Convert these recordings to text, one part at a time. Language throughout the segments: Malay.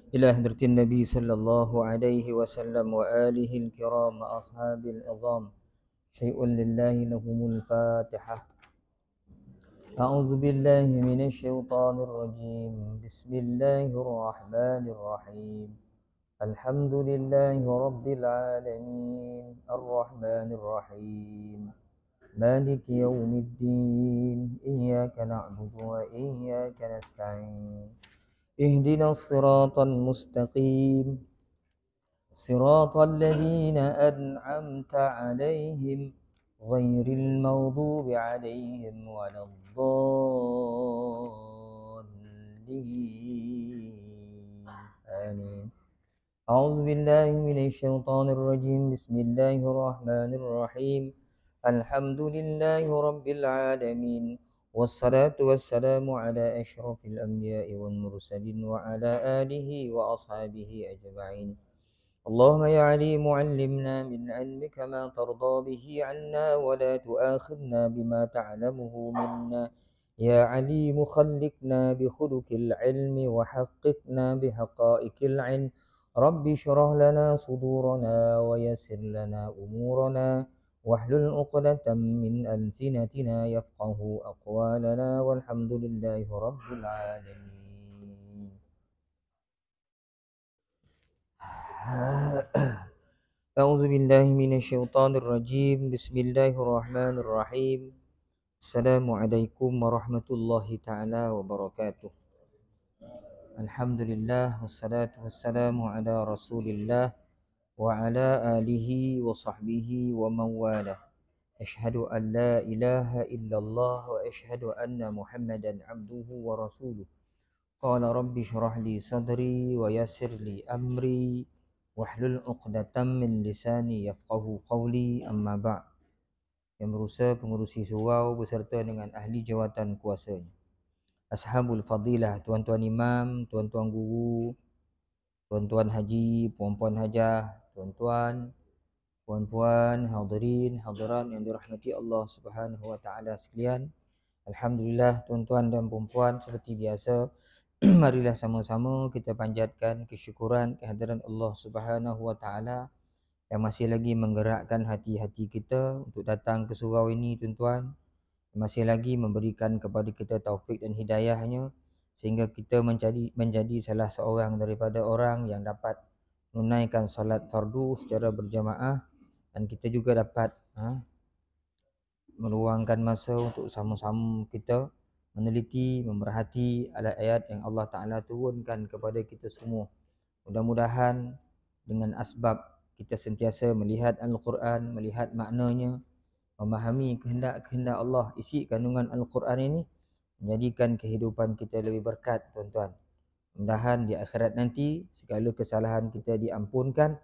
إلى حضرة النبي صلى الله عليه وسلم وآله الكرام أصحاب العظام شيء لله لهم الفاتحة. أعوذ بالله من الشيطان الرجيم. بسم الله الرحمن الرحيم. الحمد لله رب العالمين الرحمن الرحيم مالك يوم الدين إياك نعبد وإياك نستعين اهدنا الصراط المستقيم صراط الذين أنعمت عليهم غير المغضوب عليهم ولا الضالين آمين. أعوذ بالله من الشيطان الرجيم. بسم الله الرحمن الرحيم. الحمد لله رب العالمين والصلاة والسلام على أشرف الأنبياء والمرسلين وعلى آله وأصحابه أجمعين. اللهم يا عليم علمنا من علمك ما ترضى به عنا ولا تؤاخذنا بما تعلمه منا. يا عليم خلقنا بخلق العلم وحققنا بحقائق العلم. رب اشرح لنا صدورنا ويسر لنا أمورنا واحلل عقدة من ألسنتنا يفقه أقوالنا والحمد لله رب العالمين. أعوذ بالله من الشيطان الرجيم. بسم الله الرحمن الرحيم. السلام عليكم ورحمة الله تعالى وبركاته. الحمد لله والصلاة والسلام على رسول الله وعلى آله وصحبه ومن والاه. أشهد أن لا إله إلا الله وأشهد أن محمدا عبده ورسوله. قال رب اشرح لي صدري ويسر لي أمري wahlul 'uqdatam min lisani yafqahu qawli, amma ba'. Yang berusaha pengurusi surau beserta dengan ahli jawatan kuasanya, ashabul fadilah, tuan-tuan imam, tuan-tuan guru, tuan-tuan haji, puan-puan hajah, tuan-tuan, puan-puan, hadirin, hadirat yang dirahmati Allah Subhanahu wa taala sekalian. Alhamdulillah, tuan-tuan dan puan-puan, seperti biasa marilah sama-sama kita panjatkan kesyukuran kehadiran Allah Subhanahu wa taala yang masih lagi menggerakkan hati-hati kita untuk datang ke surau ini, tuan-tuan. Masih lagi memberikan kepada kita taufik dan hidayahnya sehingga kita menjadi salah seorang daripada orang yang dapat menunaikan solat fardu secara berjamaah, dan kita juga dapat meluangkan masa untuk sama-sama kita meneliti, memerhati ayat-ayat yang Allah Ta'ala turunkan kepada kita semua. Mudah-mudahan dengan asbab kita sentiasa melihat Al-Quran, melihat maknanya, memahami kehendak-kehendak Allah, isi kandungan Al-Quran ini, menjadikan kehidupan kita lebih berkat, tuan-tuan. Mudah-mudahan di akhirat nanti segala kesalahan kita diampunkan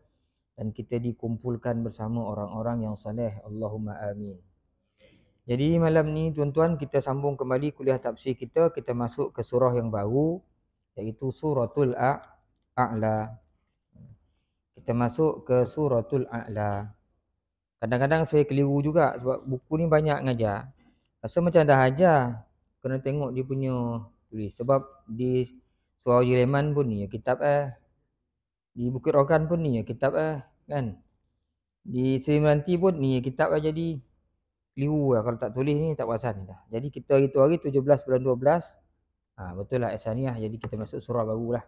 dan kita dikumpulkan bersama orang-orang yang saleh. Allahumma amin. Jadi malam ni, tuan-tuan, kita sambung kembali kuliah tafsir kita. Kita masuk ke surah yang baru, iaitu suratul A'la. Kita masuk ke suratul A'la. Kadang-kadang saya keliru juga sebab buku ni banyak ngajar. Rasa macam dah ajar, kena tengok dia punya tulis. Sebab di Surau Jereman pun ni kitab di Bukit Rokan pun ni kitab kan. Di Seri Meranti pun ni kitab jadi keliru lah. Kalau tak tulis ni tak perasan dah. Jadi kita itu hari 17 bulan 12. Betul lah Ihsaniyah. Jadi kita masuk surah baru lah.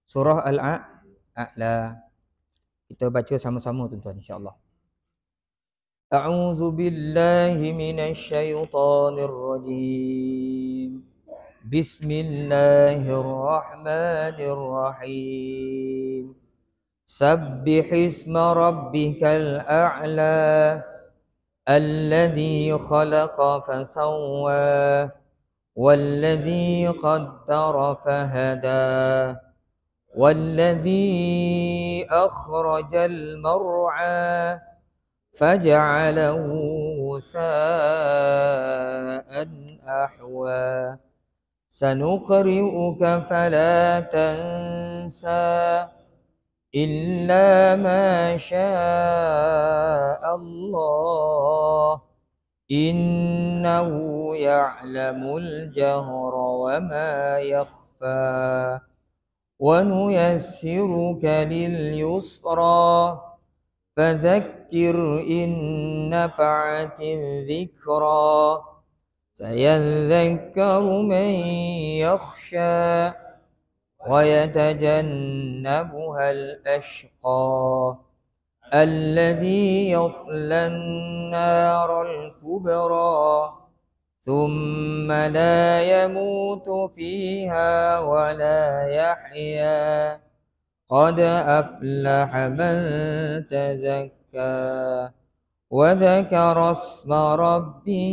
Surah Al-A'la. Kita baca sama-sama, tuan-tuan, insya-Allah. A'udzu billahi minasy syaithanir rajim. Bismillahirrahmanirrahim. Sabbihisma rabbikal a'la. الذي خلق فسوى والذي قدر فهدى والذي أخرج المرعى فجعله غثاء أحوى سنقرئك فلا تنسى إلا ما شاء الله إنه يعلم الجهر وما يخفى ونيسرك لليسرى فذكر إن نفعت الذكرى سيذكر من يخشى ويتجنبها الأشقى الذي يصلى النار الكبرى ثم لا يموت فيها ولا يحيا قد أفلح من تزكى وذكر اسم ربه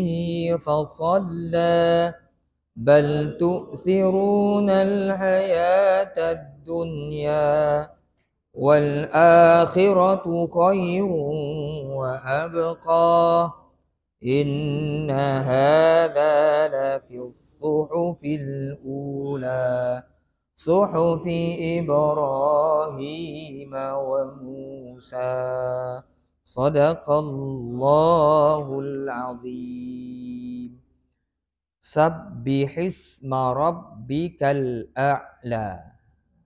فصلى بل تؤثرون الحياة الدنيا والآخرة خير وأبقى إن هذا لفي الصحف الأولى صحف إبراهيم وموسى صدق الله العظيم Sabbihisma rabbikal a'la.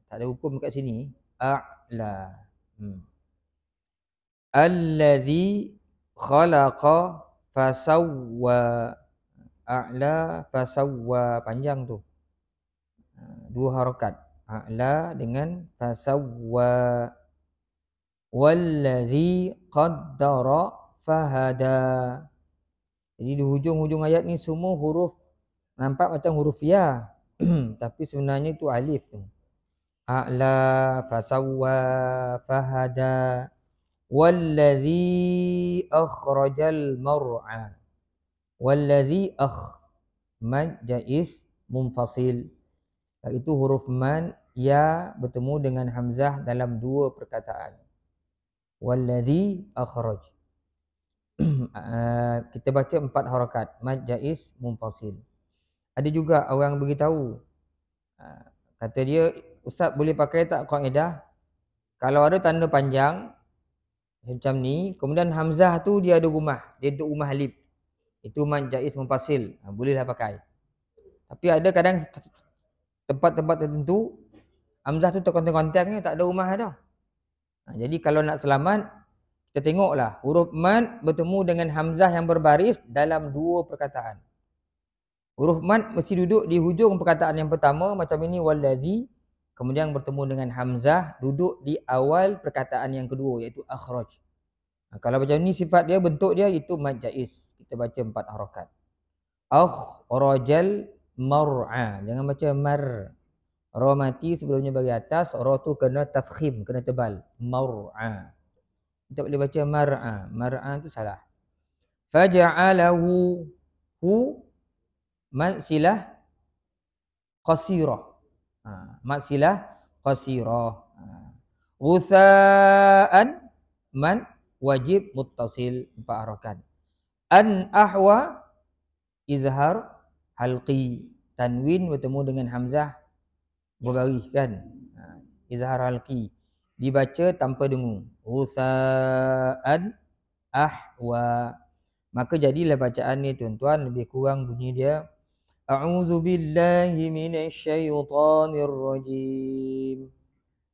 Tak ada hukum kat sini. A'la. Alladhi khalaqa fasawwa. A'la fasawwa. Panjang tu. Dua harakat. A'la dengan fasawwa. Walladhi qaddara fahada. Jadi di hujung-hujung ayat ni semua huruf nampak macam huruf ya. Tapi sebenarnya itu alif tu. A'la fasawwa fahada wallazi akhrajal mar'a. Wallazi mad jaiz munfasil. Itu huruf mad ya bertemu dengan hamzah dalam dua perkataan. Wallazi akhraj. Kita baca 4 harakat mad jaiz munfasil. Ada juga orang beritahu, kata dia, ustaz boleh pakai tak kaedah kalau ada tanda panjang macam ni, kemudian hamzah tu dia ada rumah, dia duduk rumah alif, itu mad jaiz munfasil, bolehlah pakai. Tapi ada kadang tempat-tempat tertentu hamzah tu terkonteng-konteng, tak ada rumah dah. Jadi kalau nak selamat, kita tengoklah huruf mad bertemu dengan hamzah yang berbaris dalam dua perkataan. Huruf mad mesti duduk di hujung perkataan yang pertama macam ini wallazi, kemudian bertemu dengan hamzah duduk di awal perkataan yang kedua iaitu akhraj. Kalau macam ni sifat dia, bentuk dia, itu mad jaiz. Kita baca 4 harakat. Akhrajal mar'a. Jangan baca mar. Ra mati sebelumnya bagi atas, ra tu kena tafkhim, kena tebal. Mar'a. Kita boleh baca mar'a. Mar'a tu salah. Faja'alahu hu mad silah qasirah. Mad silah qasirah. Ghutha'an mad wajib muttasil 4 harakat. An ahwa izhar halqi. Tanwin bertemu dengan hamzah berbaris kan. Izhar halqi. Dibaca tanpa dengung. Ghutha'an ahwa. Maka jadilah bacaan ni tuan-tuan, lebih kurang bunyi dia A'udzu billahi minasyaitonir rajim.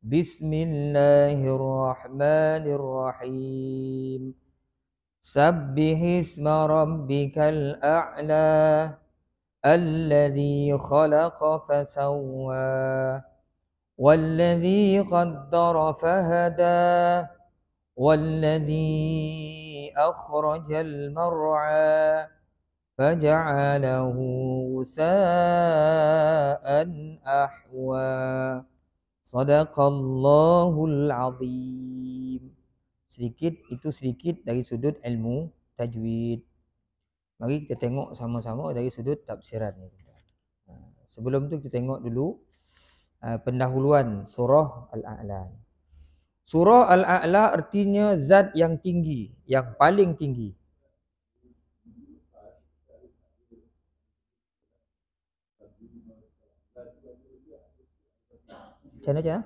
Bismillahirrahmanirrahim. Sabbihisma rabbikal a'la. Alladzi khalaqa fasawwa. Walladzi qaddara fahada. Walladzi akhrajal mar'a. فجعله غثاء أحوى صدق الله العظيم. Itu sedikit dari sudut ilmu tajwid. Mari kita tengok sama-sama dari sudut tafsiran ni. Sebelum tu kita tengok dulu pendahuluan surah Al-A'la. Surah Al-A'la artinya zat yang tinggi, yang paling tinggi. Macam mana?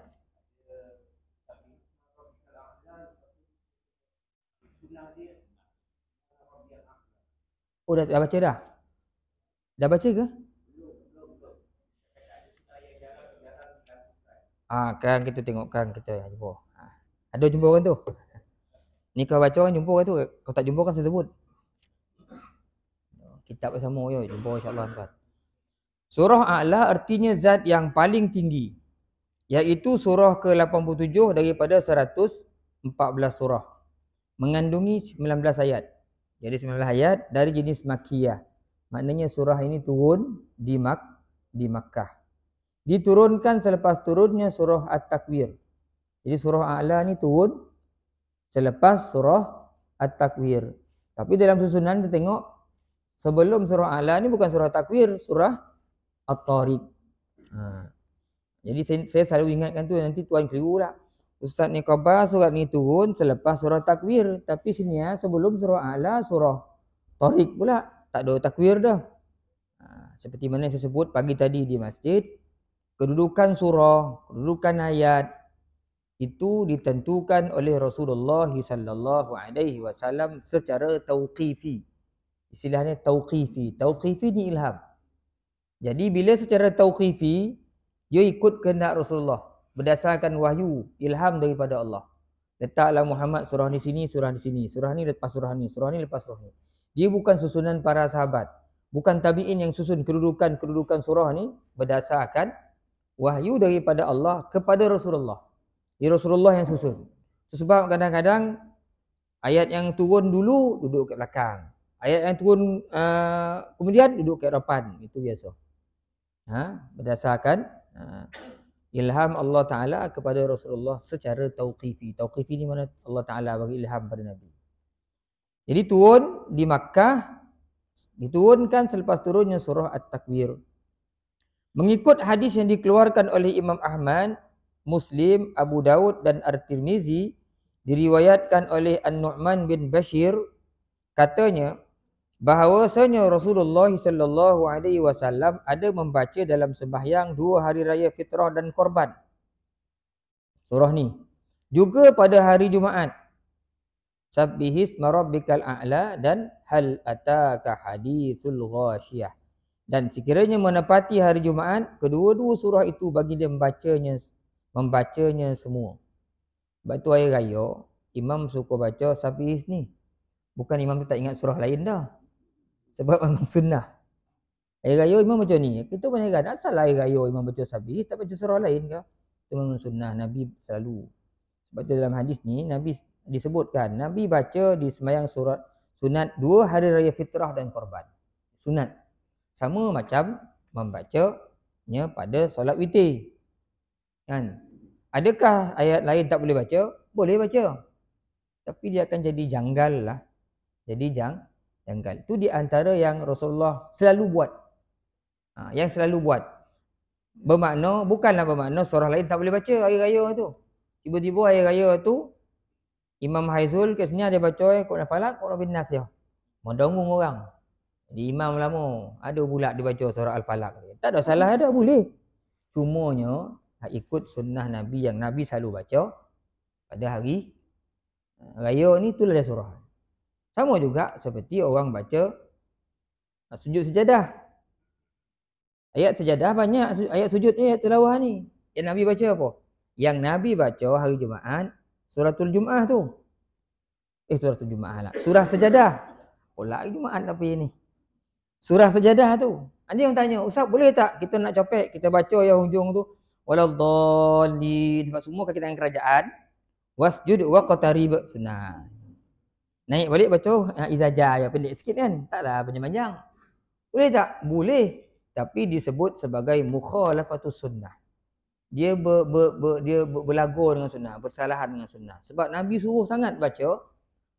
Oh, dah baca dah? Dah baca ke? Kan kita tengok kan kita jumpa. Ada jumpa orang tu. Ni kau baca orang jumpa orang tu. Kau tak jumpa kan saya sebut. Kitab sama je, jumpa insya-Allah tuan. Surah A'la artinya zat yang paling tinggi. Iaitu surah ke-87 daripada 114 surah. Mengandungi 19 ayat. Jadi 19 ayat dari jenis Makkiyah. Maknanya surah ini turun di Makkah. Diturunkan selepas turunnya surah At-Takwir. Jadi surah A'la ni turun selepas surah At-Takwir. Tapi dalam susunan kita tengok sebelum surah A'la ni bukan surah Takwir, surah At-Tariq. Jadi saya selalu ingatkan tu, nanti tuan keliru lah. Ustaz ni khabar surat ni turun selepas surah Takwir. Tapi sini sebelum surah A'la, surah Tariq pula. Tak ada Takwir dah. Seperti mana saya sebut pagi tadi di masjid. Kedudukan surah, kedudukan ayat itu ditentukan oleh Rasulullah sallallahu alaihi wasallam secara tauqifi. Istilahnya tauqifi. Tauqifi ni ilham. Jadi bila secara tauqifi, dia ikut kehendak Rasulullah berdasarkan wahyu, ilham daripada Allah. Letaklah Muhammad surah di sini, surah di sini, surah ni lepas surah ni, surah ni lepas surah ni. Dia bukan susunan para sahabat, bukan tabi'in yang susun kedudukan surah ni berdasarkan wahyu daripada Allah kepada Rasulullah. Dia Rasulullah yang susun. Sebab kadang-kadang ayat yang turun dulu duduk kat belakang. Ayat yang turun kemudian duduk kat depan. Itu biasa. Berdasarkan ilham Allah Ta'ala kepada Rasulullah secara tauqifi. Tauqifi ni mana Allah Ta'ala bagi ilham pada Nabi. Jadi turun di Makkah, diturunkan selepas turunnya surah At-Takwir. Mengikut hadis yang dikeluarkan oleh Imam Ahmad, Muslim, Abu Daud dan At-Tirmizi, diriwayatkan oleh An-Nu'man bin Bashir, katanya bahawasanya Rasulullah sallallahu alaihi wasallam ada membaca dalam sembahyang 2 hari raya fitrah dan korban. Surah ni. Juga pada hari Jumaat. Sabbihisma rabbikal a'la dan hal ataka hadithul ghashiyah. Dan sekiranya menepati hari Jumaat, kedua-dua surah itu bagi dia membacanya semua. Sebab tu hari raya, imam suka baca Sabihis ni. Bukan imam tu tak ingat surah lain dah. Sebab memang sunnah. Hari raya imam macam ni. Kita banyak kan, asal hari raya imam baca Sabihis, tak baca surah lain ke? Itu memang sunnah Nabi selalu. Sebab tu dalam hadis ni, Nabi disebutkan, Nabi baca di sembahyang surat sunat 2 hari raya fitrah dan korban. Sunat. Sama macam membacanya pada solat witir. Kan? Adakah ayat lain tak boleh baca? Boleh baca. Tapi dia akan jadi janggal lah. Jadi janggal. Itu di antara yang Rasulullah selalu buat. Yang selalu buat. Bukanlah bermakna surah lain tak boleh baca hari raya tu. Tiba-tiba hari raya tu, Imam Haizul kat sini dia baca Quran Falak, Quran bin Nas ya. Mendengung orang. Jadi imam lama, ada pula dia baca surah Al-Falaq. Tak ada salah ada, boleh. Cumanya ikut sunnah Nabi yang Nabi selalu baca pada hari raya ni, itulah dia surah. Sama juga seperti orang baca sujud sejadah. Ayat sejadah banyak, ayat sujud ni, ayat tilawah ni. Yang Nabi baca apa? Yang Nabi baca hari Jumaat, suratul Jumaat tu. Suratul Jumaat lah. Surah sejadah. Oh lagi Jumaat apa ni? Surah sejadah tu. Ada yang tanya, Ustaz boleh tak kita nak copek, kita baca yang hujung tu waladhdallin, sebab semua kaki tangan kerajaan. Wasjud waqtarib, sunnah. Naik balik baca izaja, yang pendek sikit kan? Taklah panjang-panjang. Boleh tak? Boleh. Tapi disebut sebagai mukhalafatus sunnah. Dia berlagu dengan sunnah, bersalahan dengan sunnah. Sebab Nabi suruh sangat baca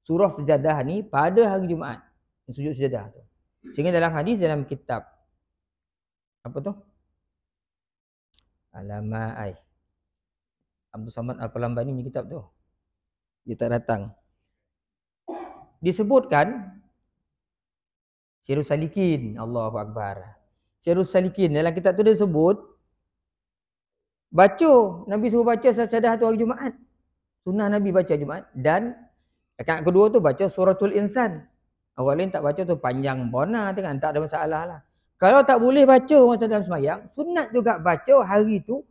surah sejadah ni pada hari Jumaat. Sujud sejadah tu. Sehingga dalam hadis, dalam kitab apa tu? Alamai Abdul Samad Al-Palambani ni kitab tu. Dia tak datang. Disebutkan Sirus Salikin, Allahu Akbar. Sirus Salikin dalam kitab tu dia sebut baca, Nabi suruh baca sejadah tu hari Jumaat. Sunnah Nabi baca Jumaat. Dan rakaat kedua tu baca suratul Insan. Orang lain tak baca tu panjang bona kan, tak ada masalah lah. Kalau tak boleh baca masa dalam sembahyang, sunat juga baca hari tu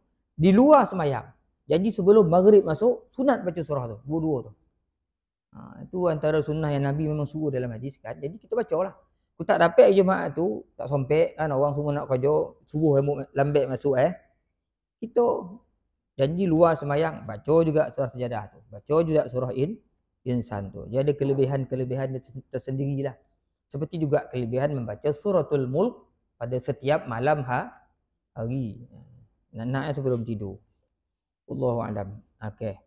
di luar semayang. Jadi sebelum maghrib masuk, sunat baca surah tu, dua-dua tu. Itu antara sunnah yang Nabi memang suruh dalam hadis kan. Jadi kita baca lah. Aku tak dapat jemaah tu, tak sampai kan orang semua nak kerja, suruh lambat masuk Kita janji luar semayang, baca juga surah sejadah tu. Baca juga surah insan tu. Dia ada kelebihan-kelebihan tersendiri lah. Seperti juga kelebihan membaca suratul mulk pada setiap malam hari. Nak sebelum tidur. Allahu a'lam. Okey.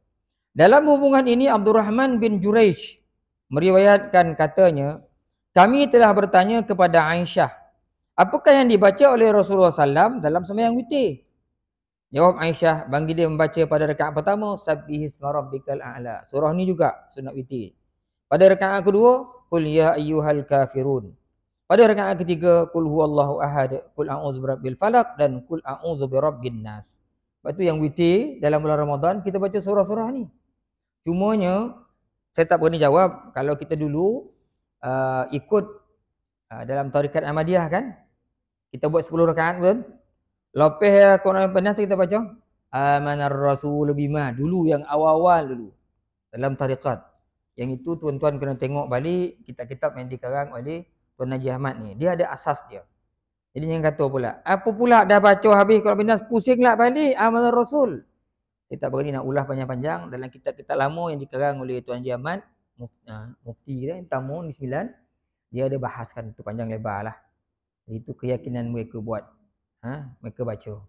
Dalam hubungan ini Abdurrahman bin Jurayj meriwayatkan katanya, kami telah bertanya kepada Aisyah, apakah yang dibaca oleh Rasulullah SAW dalam sembahyang witir? Jawab Aisyah, bagi dia membaca pada rakaat pertama, Sabbihisma rabbikal a'la. Surah ni juga sunat witir. Pada rakaat kedua, Qul ya ayyuhal kafirun. Pada rakaat ketiga, Qul huwallahu ahad, Qul a'udzu birabbil falaq dan Qul a'udzu birabbin nas. Sebab tu yang witir dalam bulan Ramadan kita baca surah-surah ni. Cumanya saya tak berani jawab kalau kita dulu ikut dalam tarikat Ahmadiyah kan. Kita buat 10 rakaat pun. Lepas Quran penas kita baca Amanar Rasul bima dulu yang awal-awal dulu dalam tarikat. Yang itu tuan-tuan kena tengok balik kitab-kitab yang dikarang oleh Tuan Haji Ahmad ni. Dia ada asas dia. Jadi jangan kata pula, apa pula dah baca habis Quran penas pusinglah balik Amanar Rasul. Saya tak berani nak ulah panjang-panjang dalam kitab-kitab lama yang dikarang oleh Tuan Haji Ahmad, mufti kita, Tamun di 9. Dia ada bahaskan itu panjang lebar lah. Itu keyakinan mereka buat. Mereka baca.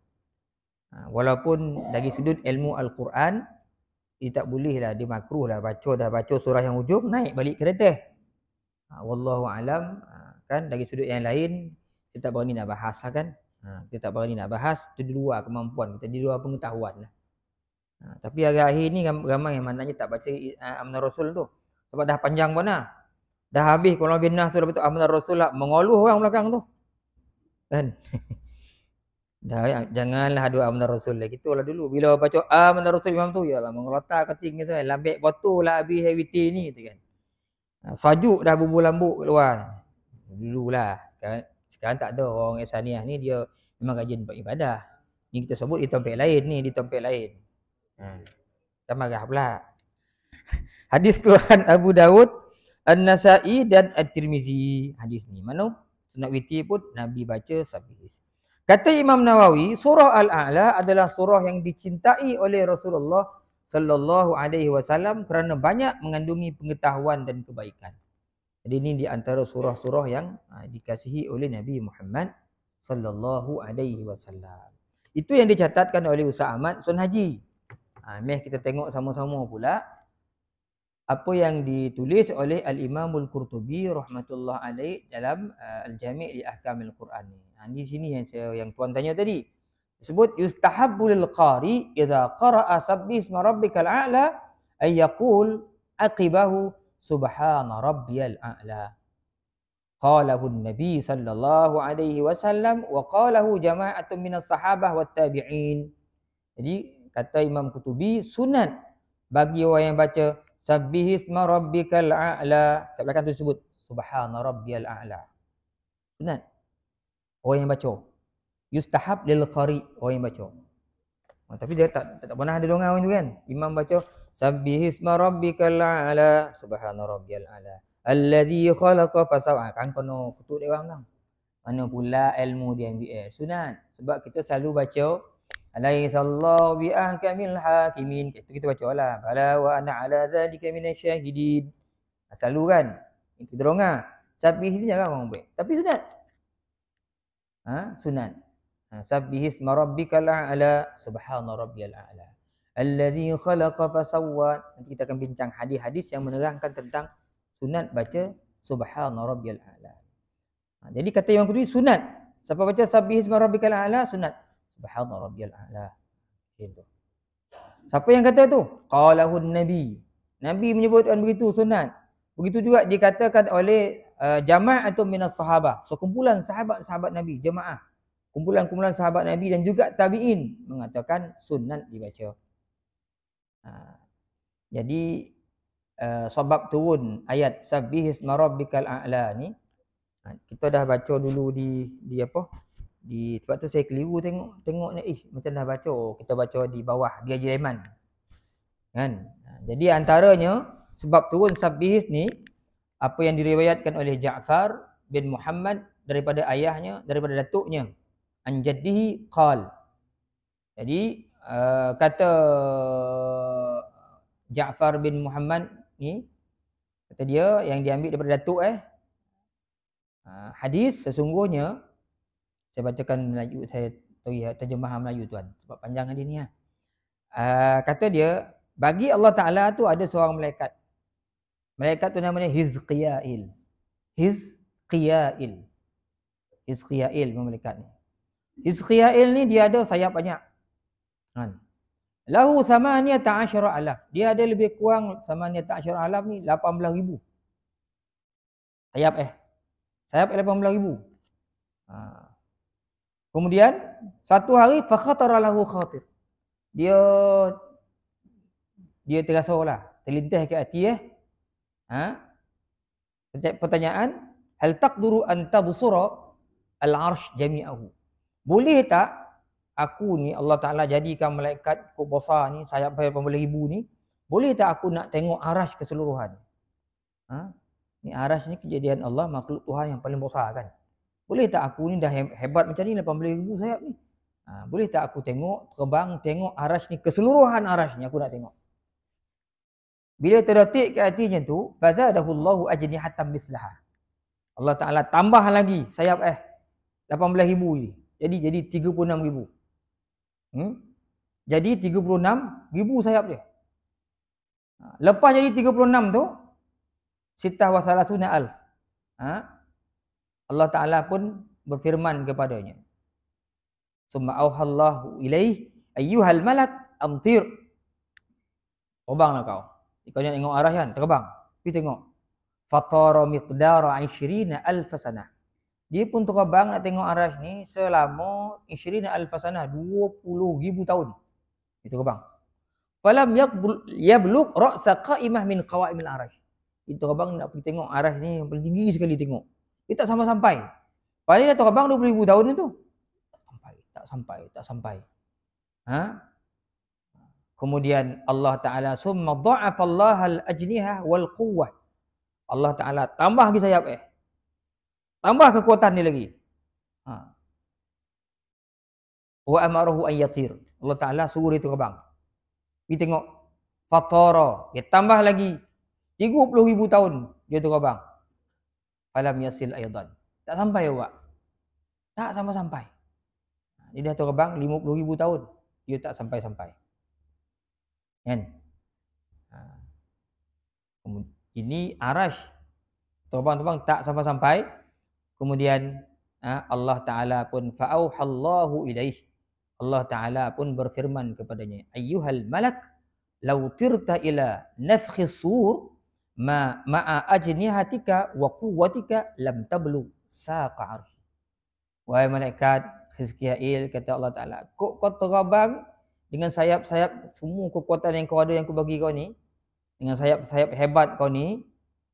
Walaupun dari sudut ilmu Al-Quran, dia tak boleh lah, dia makruh lah dah baca surah yang hujung, naik balik kereta. Wallahu alam. Kan dari sudut yang lain, kita tak berani nak bahas lah kan. Kita tak berani nak bahas, itu di luar kemampuan kita, di luar pengetahuan lah. Tapi akhir-akhir ni ramai yang maknanya tak baca Amanar Rasul tu. Sebab dah panjang pun lah. Dah habis kalau binah tu, dah betul Amanar Rasul lah, mengoluh orang belakang tu. Kan? Dah, janganlah dua Amanar Rasul lah. Gitulah dulu. Bila baca Amanar Rasul Imam tu, yalah mengelotak keting saya. Lambek botol lah habis witir ni. Gitu kan. Sajuk dah bumbu-lambuk keluar. Dululah. Sekarang tak ada orang Ihsaniyah ni, dia memang rajin buat ibadah. Ni kita sebut di tempat lain ni, di tempat lain. Tak marah pula. Hadis keluaran Abu Daud, An-Nasa'i dan At-Tirmizi. Hadis ni. Mana? Sunat witir pun Nabi baca Sabbihis. Kata Imam Nawawi, surah Al-A'la adalah surah yang dicintai oleh Rasulullah sallallahu alaihi wasallam kerana banyak mengandungi pengetahuan dan kebaikan. Jadi ini di antara surah-surah yang dikasihi oleh Nabi Muhammad sallallahu alaihi wasallam. Itu yang dicatatkan oleh Ustaz Ahmad Sun Haji. Mari kita tengok sama-sama pula apa yang ditulis oleh Al-Imamul Qurtubi rahmatullah alaih dalam Al-Jami' li Ahkamil Quran ni. Di sini yang tuan tanya tadi. Disebut yustahabbu lil qari idza qara'a sabbihisma rabbikal a'la ay yaqul aqibahu subhana rabbiyal a'la. Qalahu an-nabi sallallahu alaihi wasallam wa qalahu jama'atun minas sahabah wat tabi'in. Jadi kata Imam Qurtubi sunat bagi orang yang baca Sabbihisma rabbikal a'la. Kat belakang tu sebut subhana rabbiyal a'la. Sunat. Orang yang baca. Yustahab lil qari, orang yang baca. Tapi dia tak pernah ada donga orang tu kan. Imam baca Sabbihisma rabbikal a'la, subhana rabbiyal a'la. Alladzi khalaqa fasawwa. Kan kena kutuk dia orang tau. Mana pula ilmu dia ambil sunat. Sebab kita selalu baca Alaihissallahu bi ahkamil hakimin. Itu kita baca lah. Bala wa ana ala dzalika minasyahidin. Selalu kan. Kita donga. Sabbih ni jangan orang buat. Tapi sunat. Sunat. Sabbihisma rabbikal a'la, subhana rabbiyal a'la. Alladzi khalaqa fasawwa. Nanti kita akan bincang hadis-hadis yang menerangkan tentang sunat baca subhana rabbiyal a'la. Jadi kata Imam Qurtubi sunat. Siapa baca sabbihisma rabbikal a'la sunat. Subhana rabbiyal a'la. Gitu. Siapa yang kata tu? Qalahun Nabi. Nabi menyebutkan begitu sunat. Begitu juga dikatakan oleh jama'atun minas sahabah. So kumpulan sahabat-sahabat Nabi, jemaah. Kumpulan-kumpulan sahabat Nabi dan juga tabi'in mengatakan sunat dibaca. Jadi sebab turun ayat Sabbihisma rabbikal a'la ni, kita dah baca dulu di apa? Sebab tu saya keliru tengok ni, macam dah baca, kita baca di bawah di Haji Aiman. Kan? Jadi antaranya sebab turun Sabbihis ni apa yang diriwayatkan oleh Ja'far bin Muhammad daripada ayahnya, daripada datuknya, an jaddihi qal. Jadi kata Ja'far bin Muhammad ni, kata dia yang diambil daripada datuk hadis sesungguhnya, saya bacakan Melayu, saya terjemahan Melayu tuan sebab panjang hadis ni. Kata dia, bagi Allah Ta'ala tu ada seorang malaikat. Malaikat tu namanya Hizqiyail. Hizqiyail malaikat ni. Hizqiyail ni dia ada sayap banyak. Lahu 18 alaf. Dia ada lebih kurang 18 alaf ni 18,000. Sayap 18,000. Kemudian satu hari fakhatara lahu khatir. Dia terasalah, terlintas ke hati pertanyaan, hal taqduru an tabsura al-arsh jami'ahu. Boleh tak aku ni, Allah Ta'ala jadikan malaikat cukup besar ni, sayap 18,000 ni, boleh tak aku nak tengok arasy keseluruhan? Ni arasy ni kejadian Allah, makhluk Tuhan yang paling besar kan. Boleh tak aku ni dah hebat macam ni, 18,000 sayap ni, boleh tak aku terbang tengok arasy ni, keseluruhan arasy ni aku nak tengok. Bila terdetik ke hatinya tu, fazadahullahu ajnihatan mislaha. Allah Ta'ala tambah lagi sayap 18,000 ni. Jadi 36,000. Jadi 36,000 sayap dia. Lepas jadi 36 tu, sitah wa salasuna alf. Allah Ta'ala pun berfirman kepadanya. Summa auhallahu ilaih ayyuhal malak amtir. Terbanglah kau. Kau nak tengok arah kan? Terbang. Pergi tengok. Fatara miqdara 20,000 sanah. Dia pun terbang nak tengok arah ni selama 20,000 sanah. 20,000 tahun. Dia terbang. Falam yablugh ra'sa qa'imah min qawa'imil arasy. Dia terbang nak pergi tengok arah ni yang paling tinggi sekali tengok. Dia tak sampai-sampai. Padahal dia terbang 20,000 tahun tu. Tak sampai. Kemudian Allah Ta'ala summa dha'afallahal ajnihah wal quwwah. Allah Ta'ala tambah lagi sayap tambah kekuatan dia lagi. Wa amarahu an yatir. Allah Ta'ala suruh dia terbang. Pergi tengok. Fatara. Dia tambah lagi 30,000 tahun dia terbang. Falam yasil aydan. Tak sampai juga. Tak sampai-sampai. Dia dah terbang 50,000 tahun. Dia tak sampai-sampai. Kan? Ini arasy. Terbang-terbang tak sampai-sampai. Kemudian Allah Ta'ala pun fa'auhallahu ilaih. Allah Ta'ala pun berfirman kepadanya, ayyuhal malak law tirta ila nafkhis sur ma'a ajnihatika wa quwwatika lam tablu saqa arsh. Wahai malaikat Hizqiyail, kata Allah Ta'ala, kau terbang dengan sayap-sayap, semua kekuatan yang kau ada yang aku bagi kau ni, dengan sayap-sayap hebat kau ni,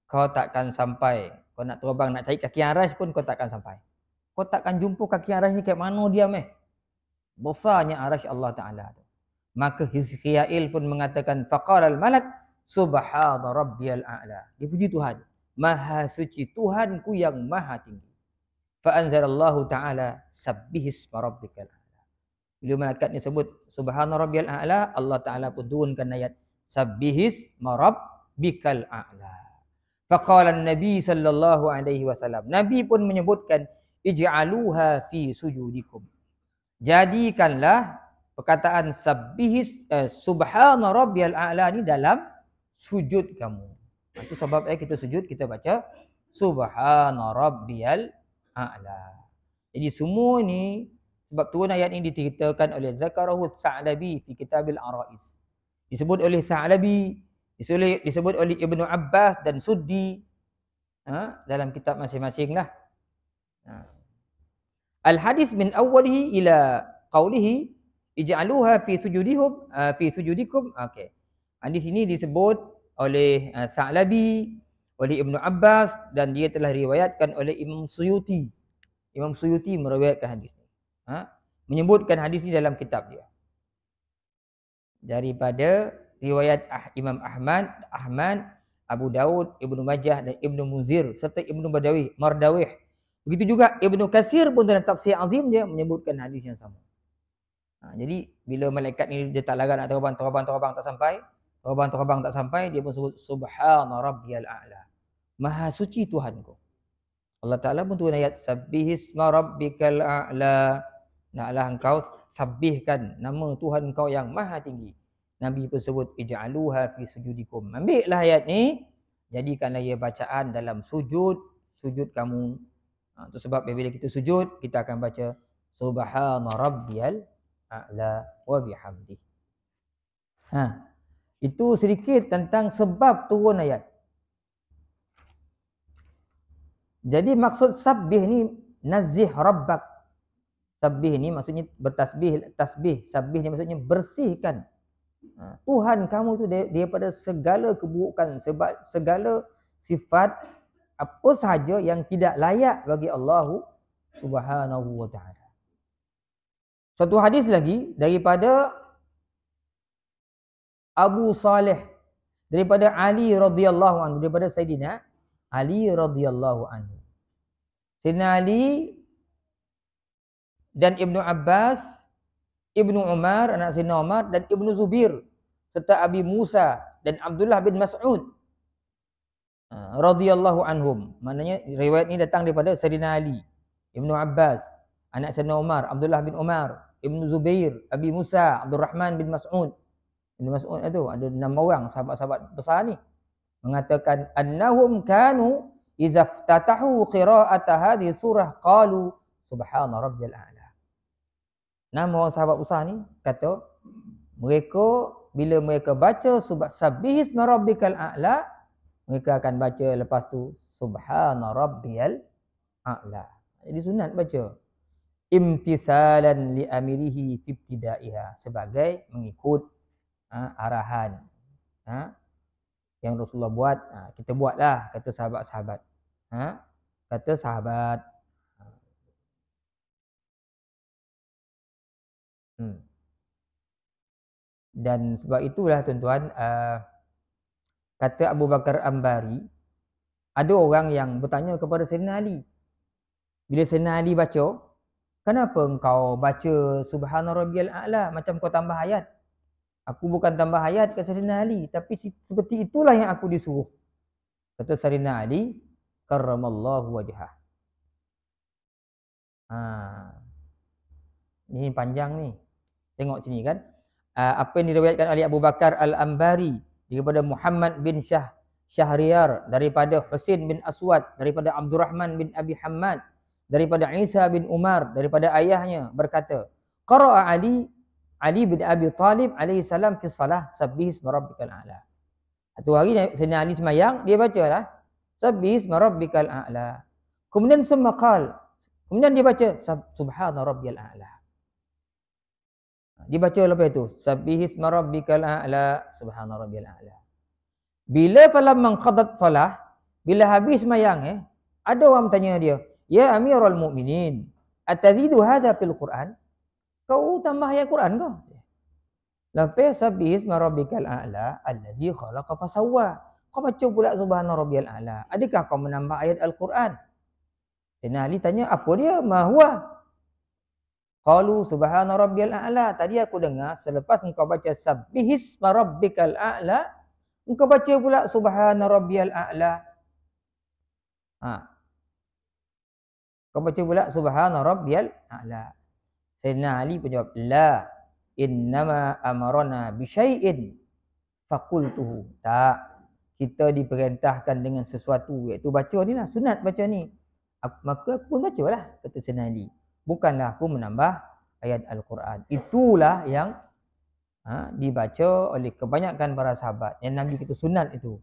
kau takkan sampai. Kau nak terbang, nak cari kaki arasy pun kau takkan sampai. Kau takkan jumpa kaki arasy ni kat mana dia Besarnya arasy Allah Ta'ala tu. Maka Hizqiyail pun mengatakan, faqala al-malak subhana rabbiyal a'la. Dia puji Tuhan. Maha suci Tuhanku yang maha tinggi. Fa'anzalallahu ta'ala sabbihisma rabbikal a'la. Bila malaikat ni sebut subhana rabbiyal a'la, Allah Ta'ala pun turunkan ayat sabbihisma rabbikal a'la. Faqala an-nabi sallallahu alaihi wasallam. Nabi pun menyebutkan ij'aluha fi sujudikum. Jadikanlah perkataan subhana rabbiyal a'la ni dalam sujud kamu. Itu sebab kita sujud, kita baca subhana rabbiyal a'la. Jadi semua ni sebab turun ayat ini diceritakan oleh Zakarahu Tha'labi fi Kitabil Arais. Disebut oleh Tha'labi, disebut oleh Ibnu Abbas dan Suddi dalam kitab masing-masing lah. Al-hadis min awwalihi ila qawlihi ij'aluha fi sujudikum. Okey. Hadis ini disebut oleh Tha'labi, oleh Ibnu Abbas, dan dia telah riwayatkan oleh Imam Suyuti. Imam Suyuti meriwayatkan hadis ini. menyebutkan hadis ini dalam kitab dia. Daripada riwayat Imam Ahmad, Abu Daud, Ibnu Majah dan Ibnu Munzir serta Ibnu Mardawih. Begitu juga Ibnu Katsir pun dalam tafsir Azim dia menyebutkan hadis yang sama. Jadi bila malaikat ni dia tak larat nak terbang tak sampai, dia pun sebut subhana rabbiyal a'la. Maha suci Tuhanku. Allah Taala pun turun ayat sabbihisma rabbikal a'la. Naklah engkau sabihkan nama Tuhan engkau yang maha tinggi. Nabi pun sebut ij'aluha fi sujudikum. Ambillah ayat ni, jadikanlah ia bacaan dalam sujud kamu. Itu sebab bila kita sujud, kita akan baca subhana rabbiyal a'la wa bihamdi. Itu sedikit tentang sebab turun ayat. Jadi maksud sabbih ni nazih rabbak. Sabbih ni maksudnya bertasbih, sabbih ni maksudnya bersihkan Tuhan kamu tu daripada segala keburukan, sebab segala sifat apa sahaja yang tidak layak bagi Allah Subhanahu wa taala. Satu hadis lagi daripada Abu Saleh, daripada Ali radhiyallahu anhu, daripada Sayyidina Ali radhiyallahu anhu. Sayyidina Ali dan Ibnu Abbas, Ibnu Umar, anak Sayyidina Umar dan Ibnu Zubair serta Abi Musa dan Abdullah bin Mas'ud radhiyallahu anhum. Maknanya riwayat ini datang daripada Sayyidina Ali, Ibnu Abbas, anak Sayyidina Umar, Abdullah bin Umar, Ibnu Zubair, Abi Musa, Abdul Rahman bin Mas'ud. Ibnu Mas'ud itu ada 6 orang sahabat-sahabat besar ni mengatakan annahum kanu idza iftatahu qira'ata hadhihi surah qalu subhana rabbiyal a'la. 6 orang sahabat besar ni kata mereka bila mereka baca sabbihisma rabbikal a'la, mereka akan baca lepas tu subhana rabbiyal a'la. Jadi sunat baca imtisalan li amirihi fi ibtidaiha, sebagai mengikut arahan yang Rasulullah buat, kita buatlah, kata sahabat-sahabat. Kata sahabat. Dan sebab itulah tuan-tuan, kata Abu Bakar Ambari, ada orang yang bertanya kepada Sayyidina Ali. Bila Sayyidina Ali baca, kenapa engkau baca subhana rabbiyal a'la macam kau tambah ayat? Aku bukan tambah ayat, kata Sayyidina Ali, tapi seperti itulah yang aku disuruh. Kata Sayyidina Ali, karramallahu wajhah. Ini panjang ni. Tengok sini kan. Apa yang diriwayatkan oleh Abu Bakar Al-Ambari daripada Muhammad bin Syahriyar, daripada Husain bin Aswad, daripada Abdurrahman bin Abi Hammad, daripada Isa bin Umar, daripada ayahnya berkata, qara'a Ali bin Abi Talib alaihi salam fi salah sabbihisma rabbikal a'la. Satu hari Sayyidina Ali semayang, dia bacalah sabbihisma rabbikal a'la. Kemudian kemudian dia baca subhana rabbiyal a'la. Dia baca lepas itu sabbihisma rabbikal a'la, subhana rabbiyal a'la. Bila falamma qadat salah, bila habis semayang ada orang bertanya dia, ya Amirul Mukminin, atazidu hadha fil Quran? Kau tambah ayat Quran kau? Lepas sabbihisma rabbikal a'la alladzi khalaqa fasawwa. Kau baca pula subhana rabbiyal a'la. Adakah kau menambah ayat Al-Quran? Sayyidina Ali tanya, apa dia? Ma huwa? Qalu subhana rabbiyal a'la. Tadi aku dengar selepas engkau baca sabbihisma rabbikal a'la, engkau baca pula subhana rabbiyal a'la. Kau baca pula subhana rabbiyal a'la. Sayyidina Ali pun jawab, la innama amarana bisyai'in faqultuhu. Tak, kita diperintahkan dengan sesuatu, iaitu baca ni lah, sunat baca ni. Maka aku pun baca lah, kata Sayyidina Ali. Bukanlah aku menambah ayat Al-Quran. Itulah yang dibaca oleh kebanyakan para sahabat. Yang Nabi kata sunat itu.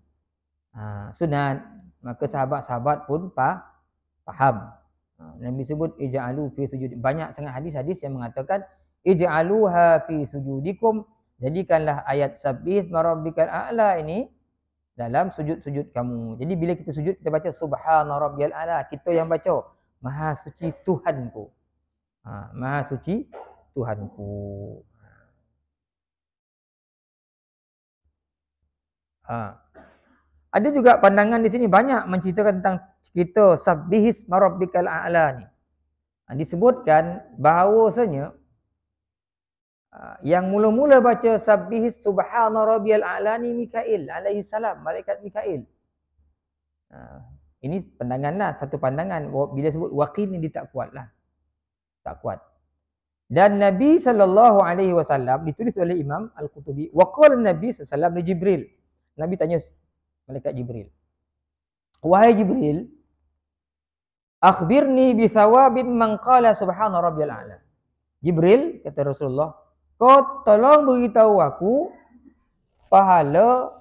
Sunat. Maka sahabat-sahabat pun faham. Nabi sebut ij'alu fi sujud. Banyak sangat hadis-hadis yang mengatakan ij'aluha fi sujudikum. Jadikanlah ayat sabbihisma rabbikal a'la ini dalam sujud-sujud kamu. Jadi bila kita sujud, kita baca subhana rabbiyal a'la. Kita yang baca, maha suci Tuhanku. Maha suci Tuhanku. Ada juga pandangan di sini banyak menceritakan tentang cerita sabbihis marabbikal a'la ni. Disebutkan bahawasanya yang mula-mula baca sabbihis subhana rabbiyal a'la ni Mikail alaihi salam, malaikat Mikail. Ini pandanganlah, satu pandangan. Bila sebut waqil ni dia tak kuatlah. Tak kuat. Dan Nabi SAW ditulis oleh Imam Al-Qutubi, waqala Nabi SAW li Jibril. Nabi tanya malaikat Jibril, wahai Jibril, akhbirni bi thawabin man qala subhana rabbiyal a'la. Jibril kata Rasulullah, kau tolong beritahu aku pahala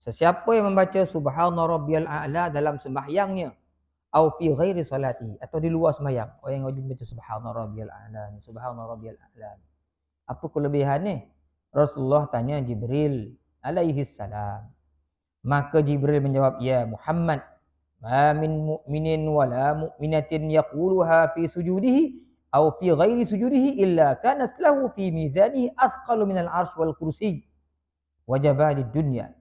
sesiapa yang membaca subhana rabbiyal a'la dalam sembahyangnya, au fi ghairi salati, atau di luar sembahyang. Orang yang wajib baca subhana rabbiyal a'la, subhana rabbiyal a'la. Apa kelebihan ni? Rasulullah tanya Jibril alaihi salam. Maka Jibril menjawab, ya Muhammad, ma min mu'minin wala mu'minatin yaquluha fi sujudihi aw fi ghairi sujudihi illa kanat lahu fi mizanihi athqalu minal arsy wal kursi wa jabalid dunya.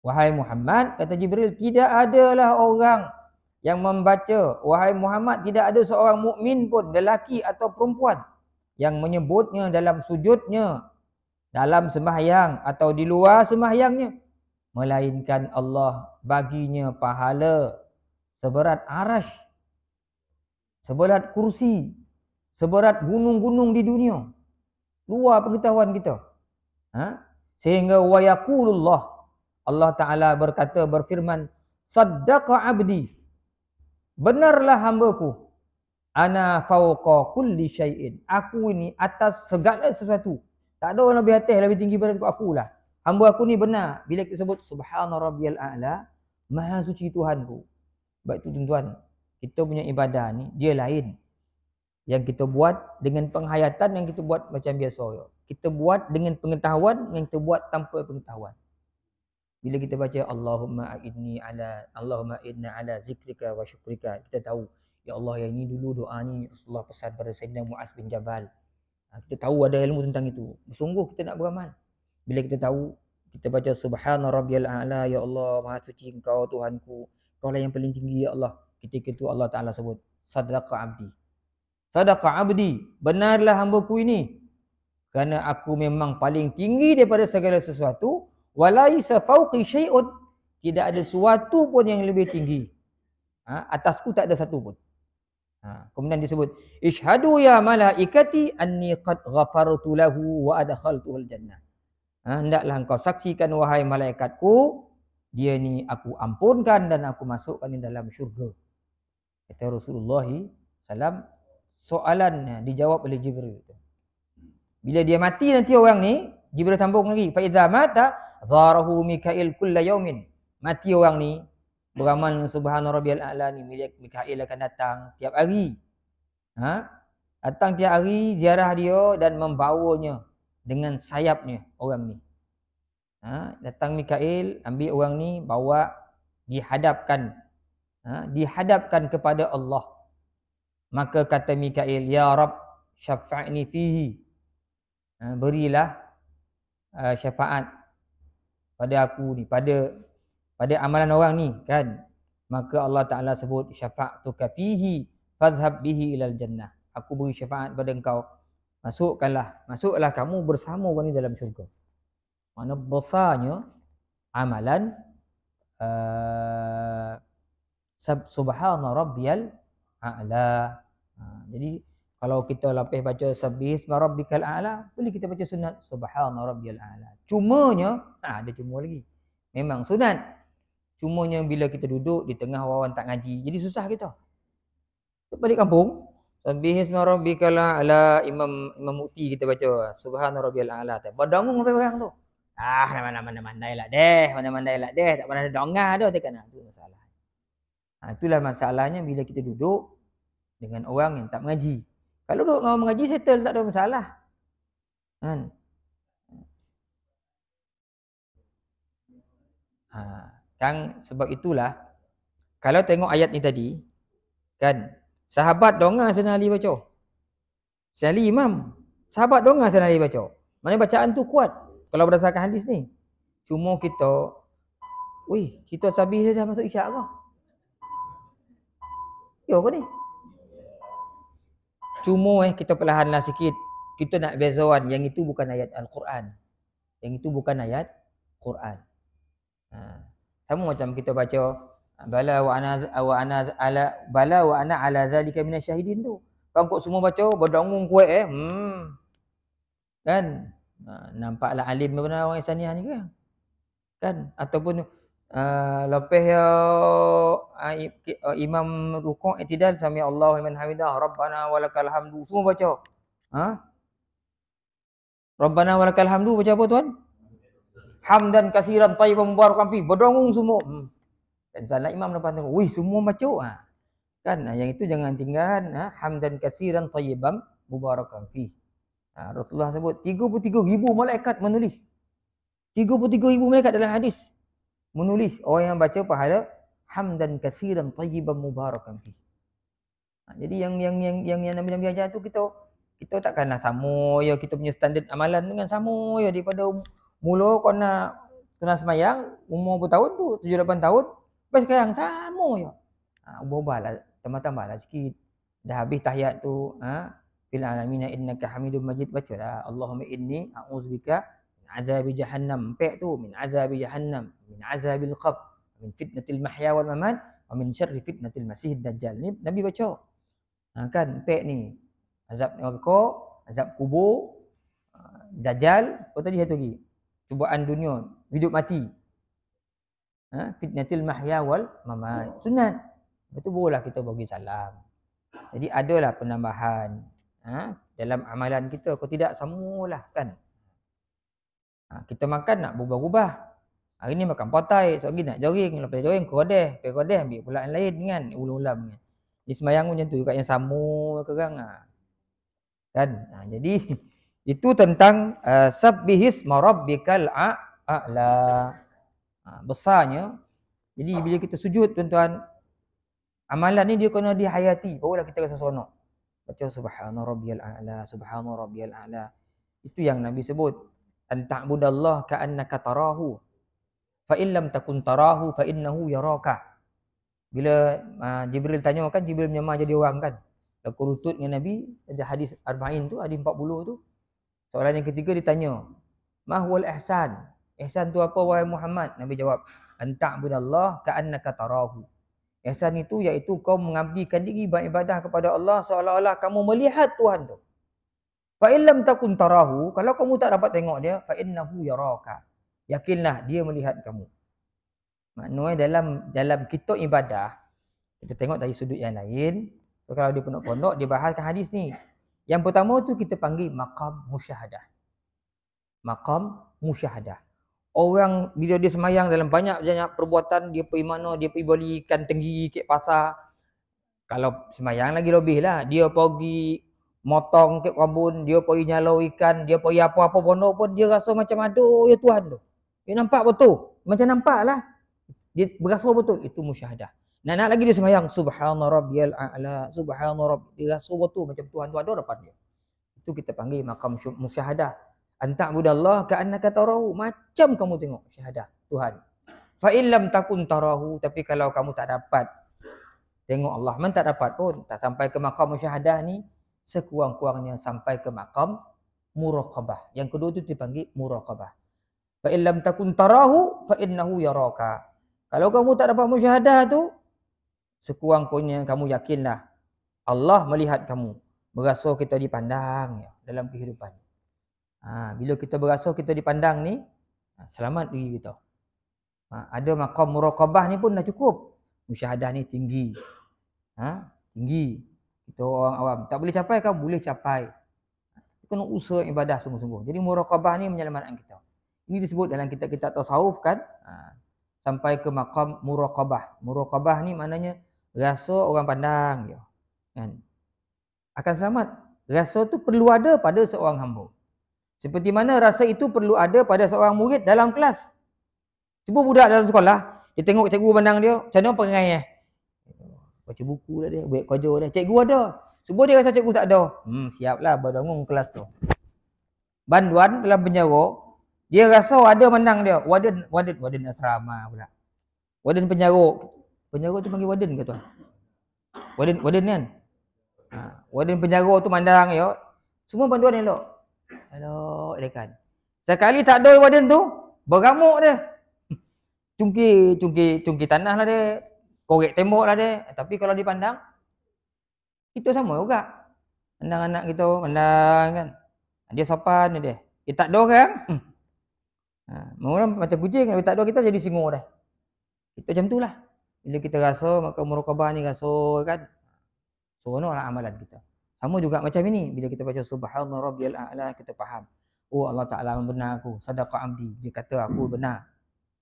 Wahai Muhammad, kata Jibril, tidak adalah orang yang membaca, wahai Muhammad, tidak ada seorang mukmin pun, lelaki atau perempuan, yang menyebutnya dalam sujudnya, dalam sembahyang atau di luar sembahyangnya, melainkan Allah baginya pahala seberat arash, seberat kursi, seberat gunung-gunung di dunia. Luar pengetahuan kita. Sehingga wa yaqulullah, Allah Ta'ala berkata, berfirman, saddaqa abdi, benarlah hambaku, ana fawqa kulli syai'in, aku ini atas segala sesuatu. Tak ada orang lebih atas, lebih tinggi pada aku lah. Hamba aku ni benar. Bila kita sebut subhana rabbiyal a'la, maha suci Tuhanku. Baik itu tuan-tuan, kita punya ibadah ni dia lain. Yang kita buat dengan penghayatan, yang kita buat macam biasa. Kita buat dengan pengetahuan, yang kita buat tanpa pengetahuan. Bila kita baca Allahumma a'inna ala zikrika wa syukrika, kita tahu, ya Allah, yang ini dulu doa ni Rasulullah pesan pada Sayyidina Mu'az bin Jabal. Kita tahu ada ilmu tentang itu. Sungguh kita nak beramal. Bila kita tahu, kita baca subhana rabbiyal a'la, ya Allah, maha suci engkau Tuhanku, kau lah yang paling tinggi ya Allah. Ketika itu Allah Ta'ala sebut, sadaqa abdi. Sadaqa abdi, benarlah hambaku ini, kerana aku memang paling tinggi daripada segala sesuatu. Walaisa fauqi syai'un, tidak ada sesuatu pun yang lebih tinggi. Atasku tak ada satu pun. Kemudian disebut, ishhadu ya malaikati anni qad ghafartu lahu wa adkhaltuhul jannah. Hendaklah engkau saksikan wahai malaikatku, dia ni aku ampunkan dan aku masukkan di dalam syurga. Kata Rasulullah SAW, soalannya dijawab oleh Jibril. Bila dia mati nanti orang ni, Jibril sambung lagi, fa idza mata zarahu Mikail kulla yaumin. Mati orang ni, beramal subhana rabbiyal a'la ni, Mikail akan datang tiap hari. Datang tiap hari ziarah dia dan membawanya dengan sayapnya orang ni. Datang Mikail, ambil orang ni, bawa, dihadapkan. Dihadapkan kepada Allah. Maka kata Mikail, ya Rabb, syafa'ni fihi. Berilah syafaat pada aku ni, pada amalan orang ni kan. Maka Allah Ta'ala sebut, syafa'tuka fihi fadhhab bihi ilal jannah. Aku beri syafaat pada engkau, masuklah kamu bersama orang ni dalam syurga. Mana besarnya amalan subhana rabbiyal a'la. Jadi kalau kita lapis baca sabbihisma rabbikal a'la, boleh kita baca sunat subhana rabbiyal a'la. Cumanya, ada cuma lagi. Memang sunat. Cumanya bila kita duduk di tengah orang tak ngaji, jadi susah kita. Balik kampung, sabbihisma rabbikal a'la, Imam Mukti kita baca subhana rabbiyal a'la. Berdangung sampai orang tu. Mana-mana-mandai lah deh, tak pernah ada dongah dah tekan. Itu masalah. Itulah masalahnya bila kita duduk dengan orang yang tak mengaji. Kalau duduk dengan orang mengaji, settle, tak ada masalah. Kan sebab itulah, kalau tengok ayat ni tadi, kan, Sahabat dengar Sayyidina Ali baca. Sayyidina Ali imam. Sahabat dengar Sayyidina Ali baca. Maknanya bacaan tu kuat kalau berdasarkan hadis ni. Cuma kita, kita habis dah masuk isyak ke? Ya ke ni? Cuma kita perlahanlah sikit. Kita nak bezawan yang itu bukan ayat Al-Quran. Yang itu bukan ayat Quran. Sama macam kita baca bala wa ana ala zalika minasyahidin tu. Kau kok semua baca berdangung kuat kan? Nampaklah alim benar orang Ihsaniyah ni kan? Kan? Ataupun lepas imam rukuk i'tidal sami Allahu liman hamidah rabbana walakal hamdu semua baca. Rabbana walakal hamdu baca apa tuan? Hamdan katsiran thayyiban mubarakan fi. Berdangung semua. Dan salat imam depan tengok, semua baca. Kan? Yang itu jangan tinggal. Hamdan katsiran thayyiban mubarakan fi. Rasulullah sebut 33,000 malaikat menulis. 33,000 malaikat dalam hadis menulis orang yang baca pahala hamdan katsiran thayyiban mubarakan fi. Jadi yang Nabi ajar tu kita takkanlah sama ya kita punya standard amalan dengan sama ya daripada mula kau nak kena semayang umur bertahun tu 7-8 tahun lepas sekarang sama ya. Ubah-ubahlah, tambah-tambahlah sikit. Dah habis tahiyat tu, fil alamin innaka hamidum majid, bacalah Allahumma inni a'udzubika min azabi jahannam, empek tu, min azabi jahannam, min azabil qabr, min fitnatil mahya wal mamat, wa min syarri fitnatil masih dajjal. Ni Nabi baca. Kan empek ni. Azab neraka, azab kubur, dajjal, apa tadi satu lagi? Cubaan dunia, hidup mati. Fitnatil mahya wal mamat. Sunat. Betul bolehlah kita bagi salam. Jadi adalah penambahan dalam amalan kita. Kalau tidak samalah kan. Kita makan nak berubah-ubah. Hari ni makan patai, esok lagi nak jogging, lepas jogging Kodeh ambil pula yang lain kan, ulam-ulam kan. Di sembahyang macam tu juga yang sama kerang kan. Jadi itu tentang sabbihis marabbikal a'la. Besarnya. Jadi bila kita sujud tuan-tuan, amalan ni dia kena dihayati, barulah kita rasa seronok. Baca subhana rabbiyal a'la, subhana rabbiyal a'la. Itu yang Nabi sebut, an ta'budallah ka'annaka tarahu fa in lam takun tarahu fa innahu yaraka. Bila Jibril tanya kan, Jibril menyamar jadi orang kan. Lalu rutut dengan Nabi, ada hadis Arba'in tu, hadis 40 tu. Soalan yang ketiga ditanya, ma huwal ihsan? Ihsan tu apa wahai Muhammad? Nabi jawab, an ta'budallah ka'annaka tarahu. Ihsan itu iaitu kau mengabdikan diri beribadah kepada Allah seolah-olah kamu melihat Tuhan tu. Fa in lam takun tarahu, kalau kamu tak dapat tengok dia, fa innahu yaraka. Yakinlah dia melihat kamu. Maknanya dalam kita ibadah, kita tengok dari sudut yang lain. So, kalau di pondok-pondok dia bahaskan hadis ni. Yang pertama tu kita panggil maqam musyahadah. Maqam musyahadah. Orang bila dia semayang dalam banyak perbuatan, dia pergi mana, dia pergi beli ikan tenggi ke pasar. Kalau semayang lagi lebih lah. Dia pergi motong ke kebun, dia pergi nyalau ikan, dia pergi apa-apa pondok pun dia rasa macam aduh ya Tuhan tu. Dia nampak betul. Macam nampak lah. Dia berasa betul. Itu musyahadah. Nak lagi dia semayang. Subhana rabbiyal a'la. Subhana rabb. Dia rasa betul macam Tuhan tu ada depan dia. Itu kita panggil maqam musyahadah. Anta'budallah ka'annaka tarahu. Macam kamu tengok syahadah Tuhan. Fa in lam takun tarahu. Tapi kalau kamu tak dapat tengok Allah, memang tak dapat pun. Tak sampai ke maqam musyahadah ni. Sekurang-kurangnya sampai ke maqam muraqabah. Yang kedua tu dipanggil muraqabah. Fa in lam takun tarahu fa innahu yaraka. Kalau kamu tak dapat musyahadah tu, sekurang-kurangnya kamu yakinlah Allah melihat kamu. Berasa kita dipandang ya, dalam kehidupan. Bila kita berasa kita dipandang ni, selamat diri kita. Ada maqam muraqabah ni pun dah cukup. Musyahadah ni tinggi. Tinggi. Kita orang awam tak boleh capai, kau boleh capai. Kena usaha ibadah sungguh-sungguh. Jadi muraqabah ni menyelamatkan kita. Ini disebut dalam kitab-kitab tasawuf kan. Sampai ke maqam muraqabah. Muraqabah ni maknanya rasa orang pandang dia. Kan? Akan selamat. Rasa tu perlu ada pada seorang hamba. Seperti mana rasa itu perlu ada pada seorang murid dalam kelas. Cuba budak dalam sekolah, dia tengok cikgu pandang dia, macam mana perangai Baca buku dah dia, buat kerja dah. Cikgu ada. Cuba dia rasa cikgu tak ada. Siaplah berdangung kelas tu. Banduan dalam penjara, dia rasa ada menang dia. Warden asrama pula. Warden penjara. Penjara tu panggil warden ke tuan? Warden kan? Warden penjara tu mandang ya. Semua banduan elok. Elok dia kan. Sekali tak ada warden tu, beramuk dia. Cungki tanah lah dia. Korek tembok lah dia. Tapi kalau dipandang, kita sama juga. Pandang anak kita, pandang kan. Dia sopan dia. Dia tak ada orang. Orang macam kucing, kalau tak ada kita jadi singo dah. Kita macam tu lah. Bila kita rasa, maka muraqabah ni rasa kan. Seronoklah amalan kita. Sama juga macam ini. Bila kita baca Subhana Rabbiyal A'la, kita faham. Oh Allah Ta'ala membenar aku. Sadaqa abdi. Dia kata aku benar.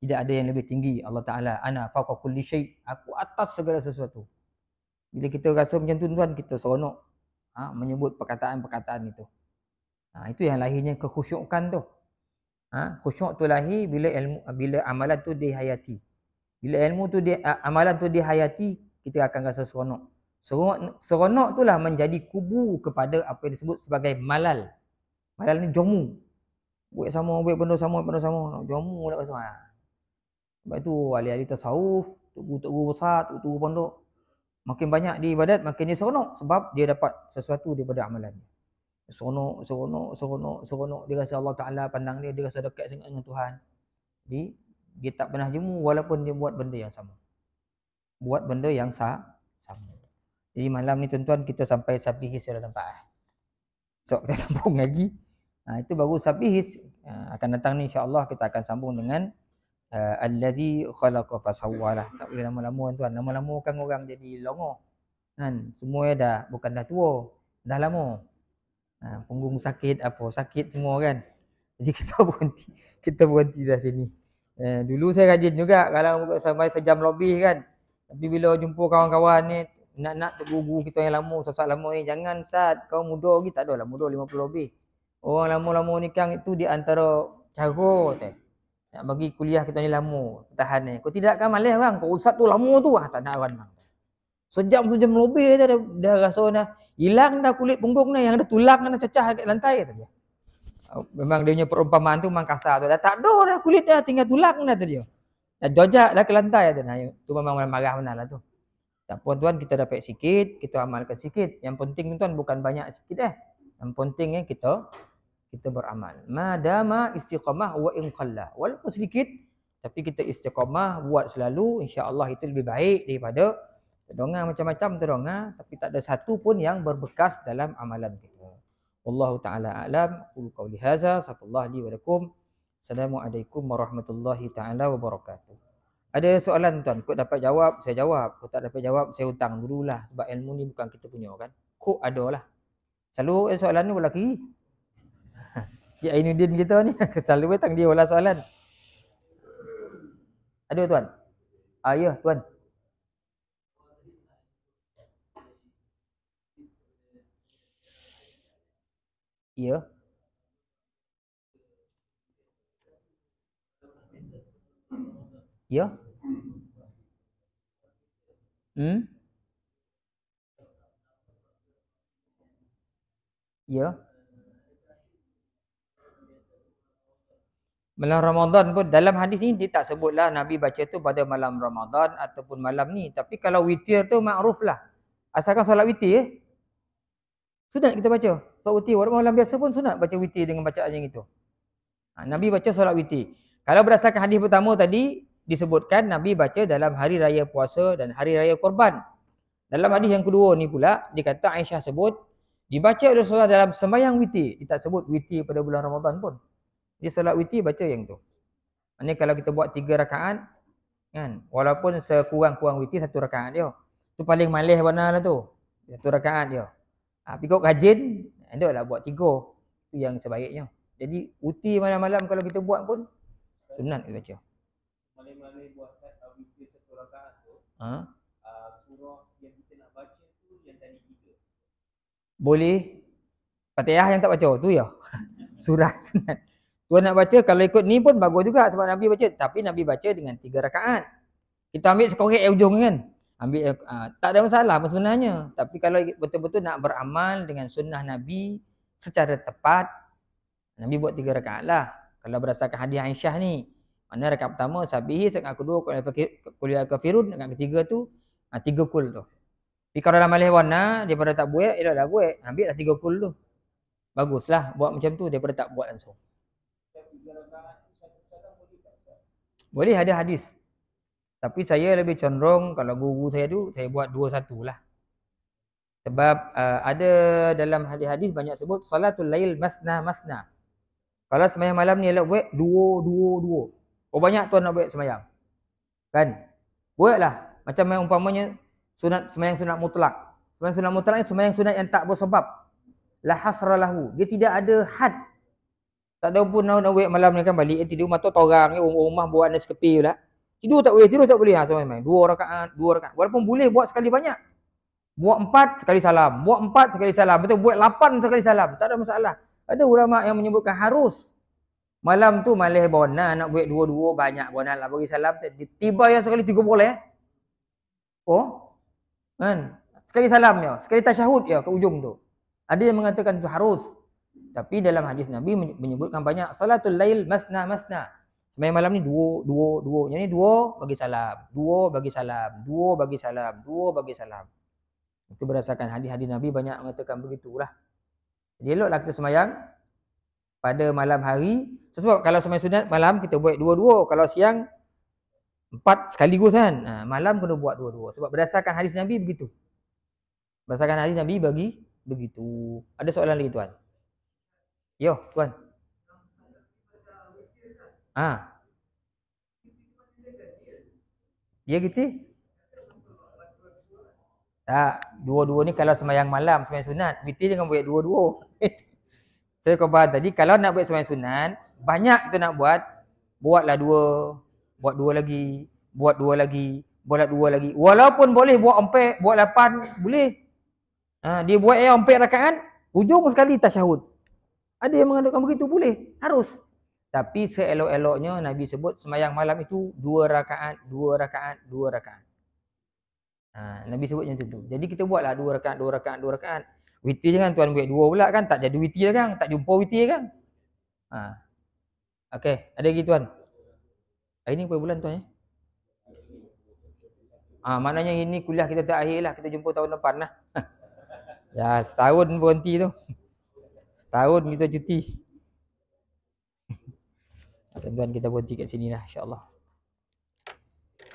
Tidak ada yang lebih tinggi. Allah Ta'ala. Ana fawqa kulli syai'. Aku atas segala sesuatu. Bila kita rasa macam tu tuan, kita seronok. Menyebut perkataan-perkataan itu. Itu yang lahirnya kekhusyukan tu. Khusyuk tu lahir bila amalan tu dihayati. Bila ilmu tu amalan tu dihayati, kita akan rasa seronok. Seronok itulah menjadi kubu kepada apa yang disebut sebagai malal. Malal ni jomu. Buat benda sama. Jomu nak rasa. Sebab itu ahli-ahli tasawuf, tugu-tugu besar, tugu pondok, makin banyak di ibadat, makin dia seronok. Sebab dia dapat sesuatu daripada amalan. Seronok. Dia rasa Allah Ta'ala pandang dia rasa dekat sangat dengan Tuhan. Jadi, dia tak pernah jemu walaupun dia buat benda yang sama. Sama. Jadi malam ni tuan-tuan kita sampai sabihis sudah nampak. So kita sambung lagi. Itu baru sabihis. Akan datang ni insya-Allah kita akan sambung dengan allazi khalaqa fasawwalah. Tak boleh lama-lama tuan. Lama-lama kan orang jadi longoh. Kan semua dah bukan dah tua, dah lama. Punggung sakit semua kan. Jadi kita berhenti dah sini. Dulu saya rajin juga kalau sampai sejam lebih kan. Tapi bila jumpa kawan-kawan ni nak guru kita yang lama, ustaz lama ni, jangan Ustaz, kau muda lagi. Tak adalah muda 50 lebih. Orang lama-lama ni kan itu di antara cara nak bagi kuliah kita ni lama, tahan ni. Kau tidak akan malas orang, kau ustaz tu lama tu tak nak orang. Sejam lebih dah rasa dah hilang dah kulit punggung ni, yang ada tulang dah cecah kat lantai tadi. Memang dia punya perumpamaan tu memang kasar tu. Dah tak ada dah kulit dah, tinggal tulang dah tadi. Dah jojak dah ke lantai tu. Tu memang marah benar lah tu. Tak apa tuan, kita dapat sikit, kita amalkan sikit. Yang penting tuan bukan banyak sikit Yang penting kita beramal. Madama istiqamah wa in qalla. Walaupun sedikit tapi kita istiqamah buat selalu, insya-Allah itu lebih baik daripada terdongar macam-macam tapi tak ada satu pun yang berbekas dalam amalan kita. Wallahu taala a'lam. Qul qauli hadza, sallallahu alaihi wa lakum. Assalamualaikum warahmatullahi taala wabarakatuh. Ada soalan tuan, kau dapat jawab, saya jawab. Kau tak dapat jawab, saya hutang dululah. Sebab ilmu ni bukan kita punya kan. Kau ada lah. Selalu soalan ni bola kiri. Cik Ainuddin kita ni, selalu datang dia bola soalan. Ada tuan? Ya tuan. Ya. Ya. Ya. Malam Ramadan pun dalam hadis ni dia tak sebutlah Nabi baca tu pada malam Ramadan ataupun malam ni. Tapi kalau witir tu makruf lah. Asalkan solat witir sunat kita baca. Solat witir walaupun malam biasa pun sunat baca witir dengan bacaan yang itu. Nabi baca solat witir. Kalau berdasarkan hadis pertama tadi disebutkan Nabi baca dalam hari raya puasa dan hari raya korban. Dalam hadis yang kedua ni pula dikata Aisyah sebut dibaca oleh Rasulullah dalam sembahyang witir. Dia tak sebut witir pada bulan Ramadan pun. Dia solat witir baca yang tu. Maksudnya kalau kita buat 3 rakaat kan, walaupun sekurang-kurang witir 1 rakaat dia. Tu paling malis warna lah tu. 1 rakaat dia. Tapi kau rajin, endaklah buat 3. Tu yang sebaiknya. Jadi witir malam-malam kalau kita buat pun sunat kita baca. Malam-malam buat witir 1 rakaat tu. Surah yang kita nak baca tu yang tadi 3. Boleh. Fatihah yang tak baca tu ya. Surah sunat. Tuan nak baca kalau ikut ni pun bagus juga sebab Nabi baca. Tapi Nabi baca dengan 3 rakaat. Kita ambil sekorek ujung kan. Ambil tak ada masalah pun sebenarnya. Tapi kalau betul-betul nak beramal dengan sunnah Nabi secara tepat, Nabi buat 3 rakaat lah. Kalau berdasarkan hadis Aisyah ni, mana rakaat pertama sabihi, rakaat kedua kuliah kafirun, rakaat ketiga tu 3 kul tu. Tapi kalau dalam malih warna daripada tak buat, eloklah buat. Ambil lah 3 kul tu. Baguslah buat macam tu daripada tak buat langsung. Boleh ada hadis. Tapi saya lebih condong kalau guru saya tu saya buat 2-1 lah. Sebab ada dalam hadis-hadis banyak sebut salatul lail masna masna. Kalau sembahyang malam ni elok buat 2. Oh banyak tuan nak buat sembahyang. Kan? Buatlah. Macam yang umpamanya sembahyang sunat mutlak. Sembahyang sunat mutlak ni sembahyang sunat yang tak bersebab. La hasra lahu. Dia tidak ada had. Tak ada pun nak buat malam ni kan balik tidur mata torang ni rumah buat Nescafe pula. Tidur tak boleh. Sembahyang 2 rakaat. Walaupun boleh buat sekali banyak. Buat 4 sekali salam. Buat 4 sekali salam. Betul buat 8 sekali salam. Tak ada masalah. Ada ulama yang menyebutkan harus. Malam tu malih bona nak buat 2 banyak bona lah bagi salam. Tiba yang sekali 3 boleh. Oh. Kan? Sekali salamnya. Sekali tasyahud ya ke ujung tu. Ada yang mengatakan tu harus. Tapi dalam hadis Nabi menyebutkan banyak. Salatul lail masna masna. Sembahyang malam ni 2. Yang ni 2 bagi salam. 2 bagi salam. 2 bagi salam. 2 bagi salam. Itu berdasarkan hadis-hadis Nabi banyak mengatakan begitulah. Jadi eloklah kita sembahyang pada malam hari. Sebab kalau sembahyang sunat malam kita buat 2. Kalau siang 4 sekaligus kan. Malam kena buat 2. Sebab berdasarkan hadis Nabi begitu. Berdasarkan hadis Nabi bagi begitu. Ada soalan lagi tuan? Yo, tuan. Ya gitu. Tak, 2 ni kalau sembahyang malam, sembahyang sunat. Witir jangan buat 2. Saya kau bahas tadi, kalau nak buat sembahyang sunat, banyak kita nak buat, buatlah 2. Buat 2 lagi. Buat 2 lagi. Buat 2 lagi. Walaupun boleh buat 4, buat 8, boleh. Dia buat 4 rakaat, ujung sekali tasyahud. Ada yang mengatakan begitu, boleh. Harus. Tapi seelok-eloknya Nabi sebut sembahyang malam itu 2 rakaat, 2 rakaat, 2 rakaat. Nabi sebut macam tu. Jadi kita buatlah 2 rakaat, 2 rakaat, 2 rakaat. Witir jangan tuan buat 2 pula kan, tak jadi witir kan, tak jumpa witir kan. Okey, ada lagi tuan. Hari ni berapa bulan tuan ya? Maknanya ini kuliah kita terakhir lah, kita jumpa tahun depan lah. Ya, setahun berhenti tu. Setahun kita cuti. Tuan-tuan kita berhenti kat sini lah insya-Allah.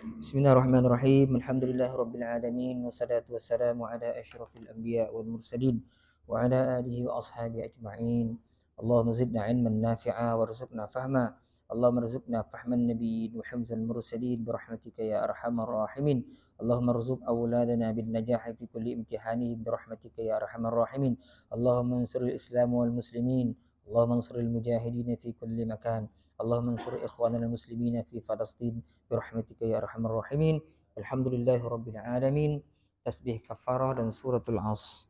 Bismillahirrahmanirrahim. Alhamdulillahirabbil alamin wassalatu wassalamu ala asyrafil anbiya wal mursalin wa ala alihi wa ashabihi ajma'in. Allahumma zidna ilman nafi'a warzuqna fahma. Allahumma rzuqna fahman nabiyyin wa hifzal mursalin birahmatika ya arhamar rahimin. Allahumma rzuq awladana bin najahi fi kulli imtihanihim birahmatika ya arhamar rahimin. Allahumma ansuril islam wal muslimin. Allahumma ansuril mujahidin fi kulli makan. Allahumma ansur ikhwanana muslimina fi Palestin birahmatika ya arhamar rahimin. Alhamdulillahirabbil alamin. Tasbih kafarah dan suratul As.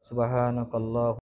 Subhanakallah